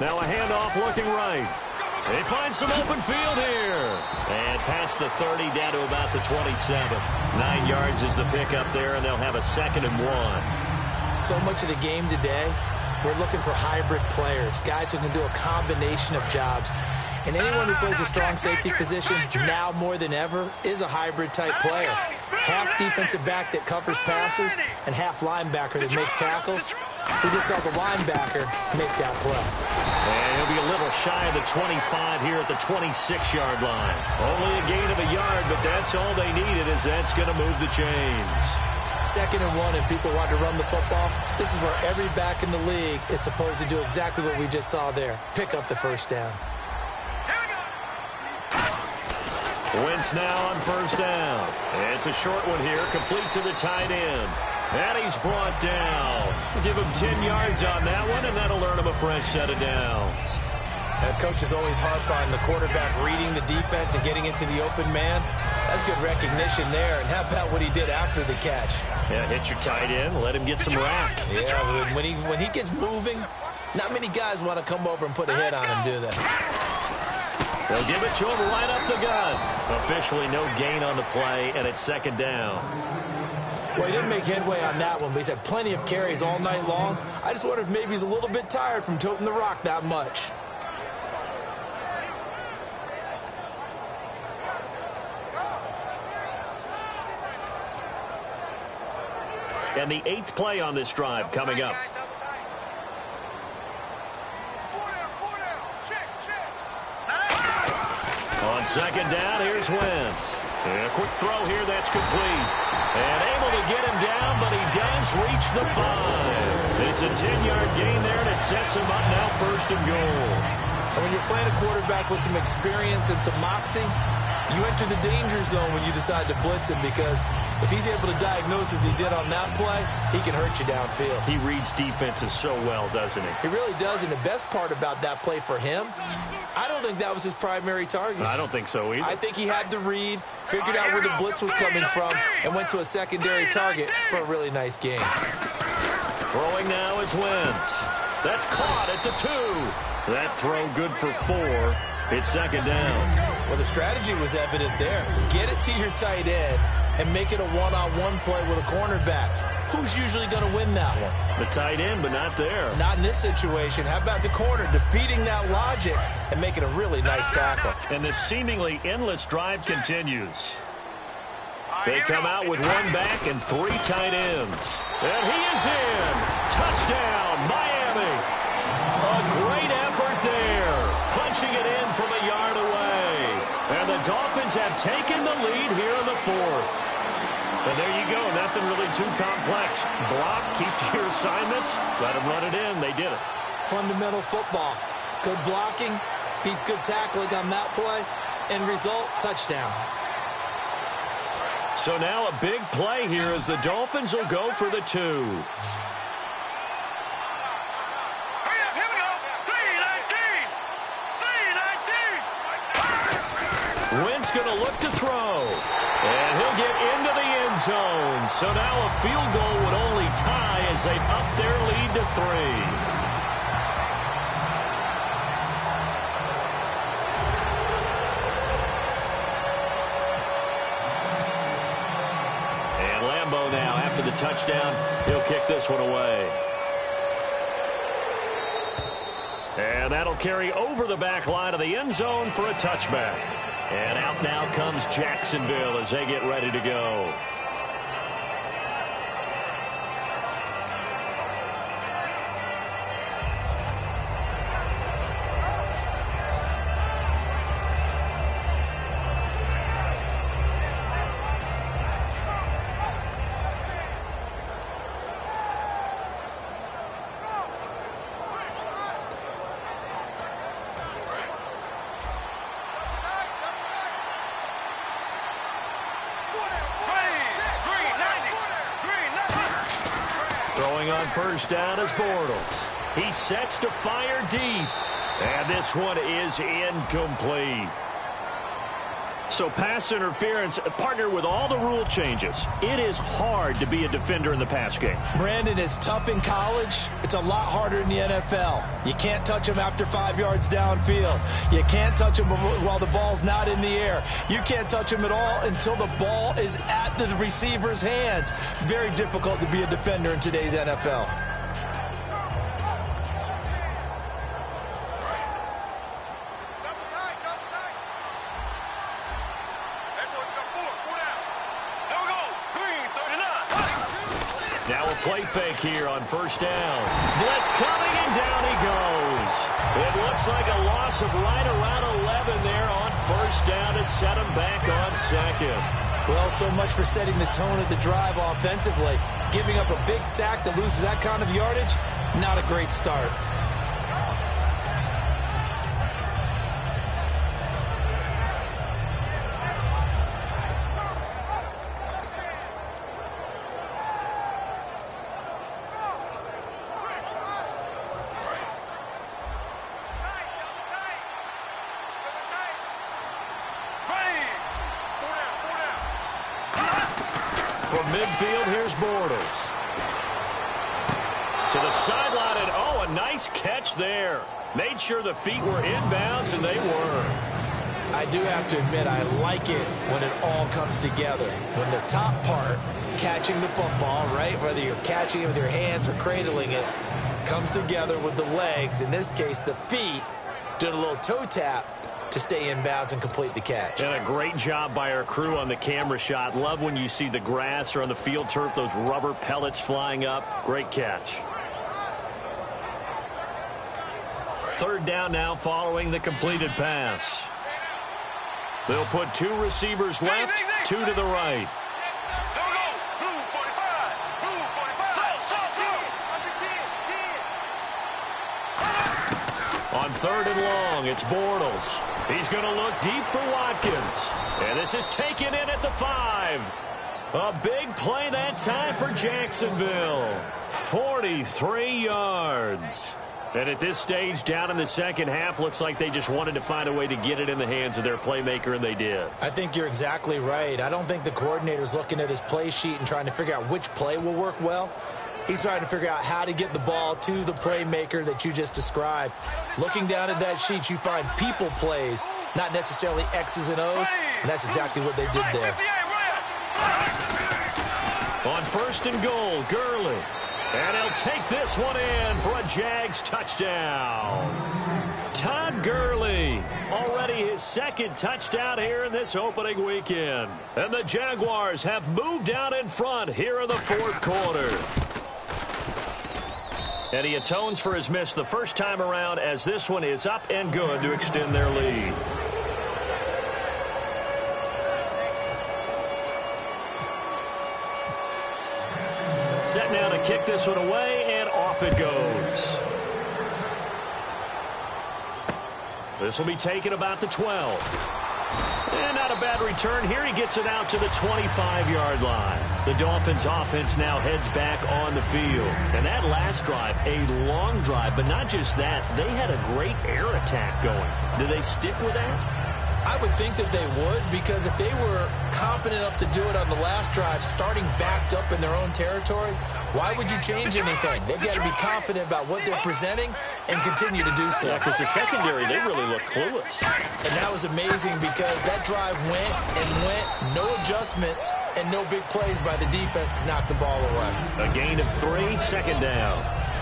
Now a handoff looking right. They find some open field here. And past the 30 down to about the 27. 9 yards is the pickup there, and they'll have a 2nd and 1. So much of the game today, we're looking for hybrid players, guys who can do a combination of jobs. And anyone who plays a strong safety position, now more than ever, is a hybrid-type player. Half defensive back that covers passes and half linebacker that makes tackles. We just saw the linebacker make that play. And he'll be a little shy of the 25 here at the 26-yard line. Only a gain of a yard, but that's all they needed, as that's going to move the chains. 2nd and 1, and people want to run the football. This is where every back in the league is supposed to do exactly what we just saw there. Pick up the first down. Wentz now on first down. It's a short one here, complete to the tight end. And he's brought down. Give him 10 yards on that one, and that'll earn him a fresh set of downs. And coaches always harp on the quarterback reading the defense and getting into the open man. That's good recognition there. And how about what he did after the catch? Yeah, hit your tight end, let him get some rack. Yeah, when he gets moving, not many guys want to come over and put a hit on him, do they? They'll give it to him right up the gut. Officially no gain on the play, and it's 2nd down. Well, he didn't make headway on that one, but he's had plenty of carries all night long. I just wonder if maybe he's a little bit tired from toting the rock that much. And the 8th play on this drive coming up. On second down, here's Wentz. And a quick throw here, that's complete. And able to get him down, but he does reach the 5. It's a 10-yard gain there, and it sets him up now 1st and goal. And when you're playing a quarterback with some experience and some moxie, you enter the danger zone when you decide to blitz him, because if he's able to diagnose as he did on that play, he can hurt you downfield. He reads defenses so well, doesn't he? He really does, and the best part about that play for him, I don't think that was his primary target. I don't think so either. I think he had the read, figured out where the blitz was coming from, and went to a secondary target for a really nice game. Throwing now is Wentz. That's caught at the 2. That throw good for 4. It's second down. Well, the strategy was evident there. Get it to your tight end and make it a one-on-one play with a cornerback. Who's usually going to win that one? The tight end, but not there. Not in this situation. How about the corner defeating that logic and making a really nice tackle? And this seemingly endless drive continues. They come out with 1 back and 3 tight ends. And he is in. Touchdown, Miami. A great effort there. Punching it in from a yard away. And the Dolphins have taken the lead here in the 4th. And there you go. Nothing really too complex. Block, keep to your assignments, let them run it in. They did it. Fundamental football. Good blocking, beats good tackling on that play. End result, touchdown. So now a big play here as the Dolphins will go for the 2. Wentz going to look to throw. And he'll get into the end zone. So now a field goal would only tie as they've upped their lead to 3. And Lambeau now, after the touchdown, he'll kick this one away. And that'll carry over the back line of the end zone for a touchback. And out now comes Jacksonville as they get ready to go. Throwing on first down is Bortles. He sets to fire deep. And this one is incomplete. So pass interference, partner with all the rule changes. It is hard to be a defender in the pass game. Brandon, is tough in college. It's a lot harder in the NFL. You can't touch him after 5 yards downfield. You can't touch him while the ball's not in the air. You can't touch him at all until the ball is at the receiver's hands. Very difficult to be a defender in today's NFL. Now a play fake here on first down. Blitz coming, and down he goes. It looks like a loss of right around 11 there on first down to set him back on second. Well, so much for setting the tone of the drive offensively. Giving up a big sack that loses that kind of yardage, not a great start. From midfield, here's Bortles. To the sideline, and oh, a nice catch there. Made sure the feet were inbounds, and they were. I do have to admit, I like it when it all comes together. When the top part catching the football, right? Whether you're catching it with your hands or cradling it, comes together with the legs, in this case the feet, doing a little toe tap to stay in bounds and complete the catch. And a great job by our crew on the camera shot. Love when you see the grass or on the field turf, those rubber pellets flying up. Great catch. Third down now following the completed pass. They'll put 2 receivers left, 2 to the right. On third and long, it's Bortles. He's going to look deep for Watkins. And this is taken in at the 5. A big play that time for Jacksonville. 43 yards. And at this stage, down in the second half, looks like they just wanted to find a way to get it in the hands of their playmaker, and they did. I think you're exactly right. I don't think the coordinator's looking at his play sheet and trying to figure out which play will work well. He's trying to figure out how to get the ball to the playmaker that you just described. Looking down at that sheet, you find people plays, not necessarily X's and O's, and that's exactly what they did there. On first and goal, Gurley. And he'll take this one in for a Jags touchdown. Todd Gurley, already his second touchdown here in this opening weekend. And the Jaguars have moved out in front here in the fourth quarter. And he atones for his miss the first time around, as this one is up and good to extend their lead. Set now to kick this one away, and off it goes. This will be taken about the 12. And not a bad return here. He gets it out to the 25-yard line. The Dolphins' offense now heads back on the field. And that last drive, a long drive, but not just that. They had a great air attack going. Do they stick with that? I would think that they would, because if they were competent enough to do it on the last drive, starting backed up in their own territory, why would you change anything? They've got to be confident about what they're presenting and continue to do so. Yeah, because the secondary, they really look clueless. And that was amazing, because that drive went and went, no adjustments, and no big plays by the defense to knock the ball away. A gain of 3, second down.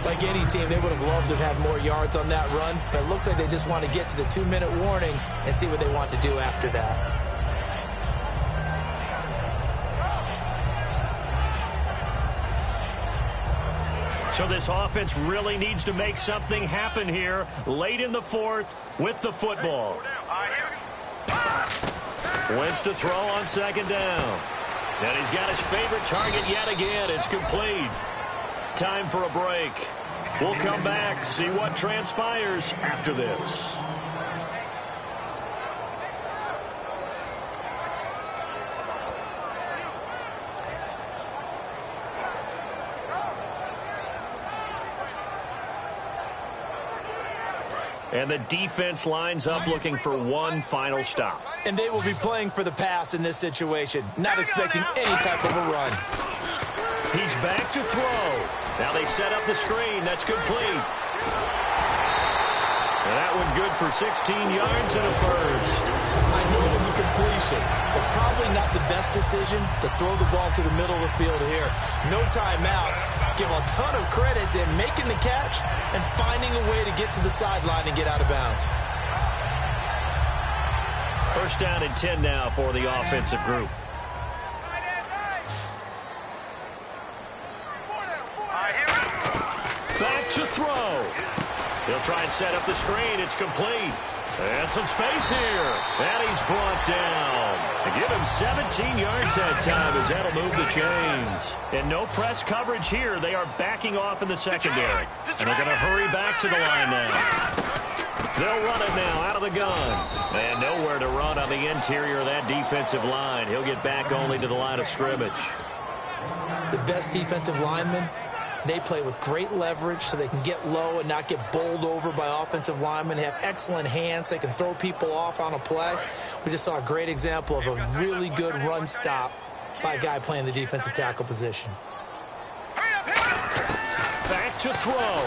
Like any team, they would have loved to have had more yards on that run, but it looks like they just want to get to the 2-minute warning and see what they want to do after that. So this offense really needs to make something happen here late in the fourth with the football. Wentz to throw on second down. And he's got his favorite target yet again. It's complete. Time for a break. We'll come back, see what transpires after this. And the defense lines up looking for one final stop. And they will be playing for the pass in this situation, not expecting any type of a run. He's back to throw. Now they set up the screen. That's complete. And that one good for 16 yards and a first. I know it was a completion, but probably not the best decision to throw the ball to the middle of the field here. No timeouts. Give a ton of credit to making the catch and finding a way to get to the sideline and get out of bounds. First down and 10 now for the offensive group. Back to throw. He'll try and set up the screen. It's complete. And some space here. And he's brought down. They give him 17 yards that time, as that'll move the chains. And no press coverage here. They are backing off in the secondary. And they're going to hurry back to the line now. They'll run it now out of the gun. And nowhere to run on the interior of that defensive line. He'll get back only to the line of scrimmage. The best defensive linemen, they play with great leverage so they can get low and not get bowled over by offensive linemen. They have excellent hands. They can throw people off on a play. We just saw a great example of a really good run stop by a guy playing the defensive tackle position. Back to throw.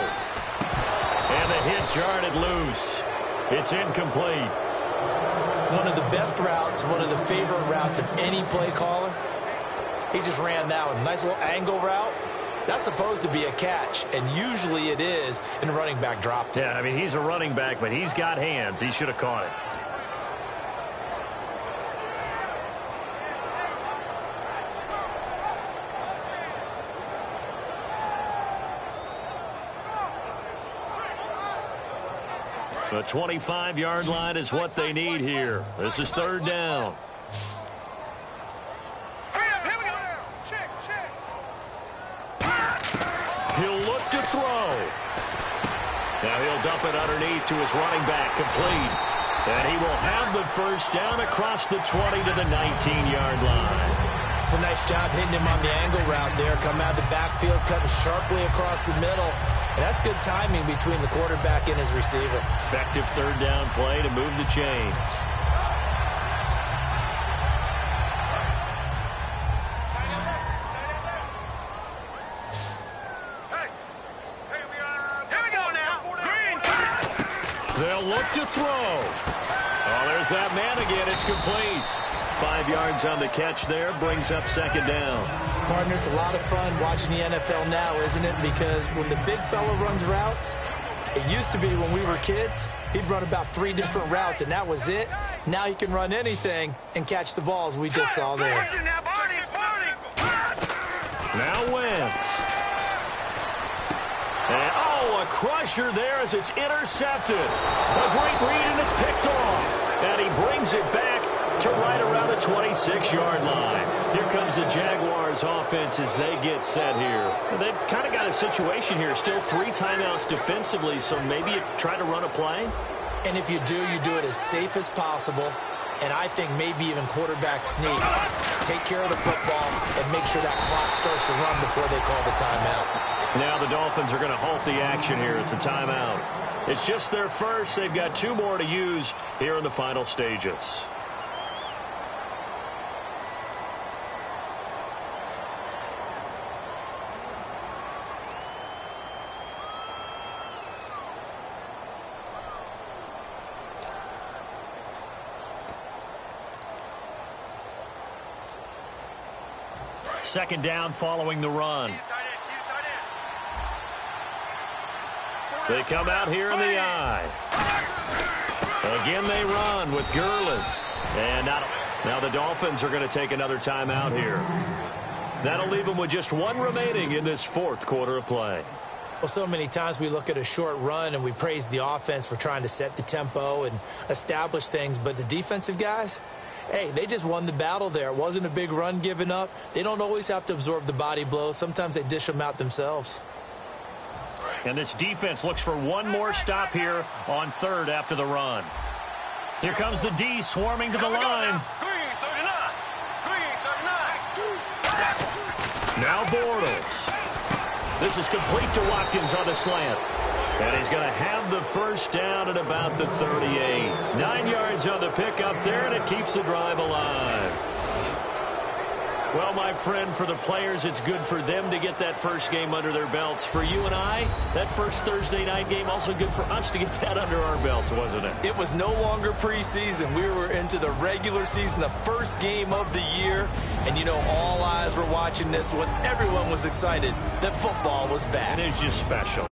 And the hit jarred it loose. It's incomplete. One of the best routes, one of the favorite routes of any play caller, He just ran that one. Nice little angle route. That's supposed to be a catch, and usually it is, and the running back dropped it. Yeah, I mean, he's a running back, but he's got hands. He should have caught it. The 25-yard line is what they need here. This is third down. He'll look to throw. Now he'll dump it underneath to his running back, complete. And he will have the first down across the 20 to the 19-yard line. It's a nice job hitting him on the angle route there. Coming out of the backfield, cutting sharply across the middle. And that's good timing between the quarterback and his receiver. Effective third down play to move the chains. They'll look to throw. Oh, there's that man again. It's complete. 5 yards on the catch there. Brings up second down. Partner, it's a lot of fun watching the NFL now, isn't it? Because when the big fella runs routes, it used to be when we were kids, he'd run about 3 different routes, and that was it. Now he can run anything and catch the balls we just saw there. Now Wentz. And, oh, a crusher there as it's intercepted. A great read, and it's picked off. And he brings it back to right around the 26-yard line. Here comes the Jaguars offense as they get set here. They've kind of got a situation here. Still 3 timeouts defensively, so maybe you try to run a play. And if you do it as safe as possible. And I think maybe even quarterback sneak. Take care of the football and make sure that clock starts to run before they call the timeout. Now the Dolphins are going to halt the action here. It's a timeout. It's just their first. They've got 2 more to use here in the final stages. Second down following the run. They come out here in the eye. Again they run with Gurley. And now the Dolphins are going to take another timeout here. That'll leave them with just 1 remaining in this 4th quarter of play. Well, so many times we look at a short run and we praise the offense for trying to set the tempo and establish things. But the defensive guys, hey, they just won the battle there. It wasn't a big run given up. They don't always have to absorb the body blows. Sometimes they dish them out themselves. And this defense looks for 1 more stop here on 3rd after the run. Here comes the D swarming to the line. Now Bortles. This is complete to Watkins on the slant. And he's going to have the first down at about the 38. 9 yards on the pickup there, and it keeps the drive alive. Well, my friend, for the players, it's good for them to get that first game under their belts. For you and I, that first Thursday night game, also good for us to get that under our belts, wasn't it? It was no longer preseason. We were into the regular season, the first game of the year. And, you know, all eyes were watching this when everyone was excited that football was back. It is just special.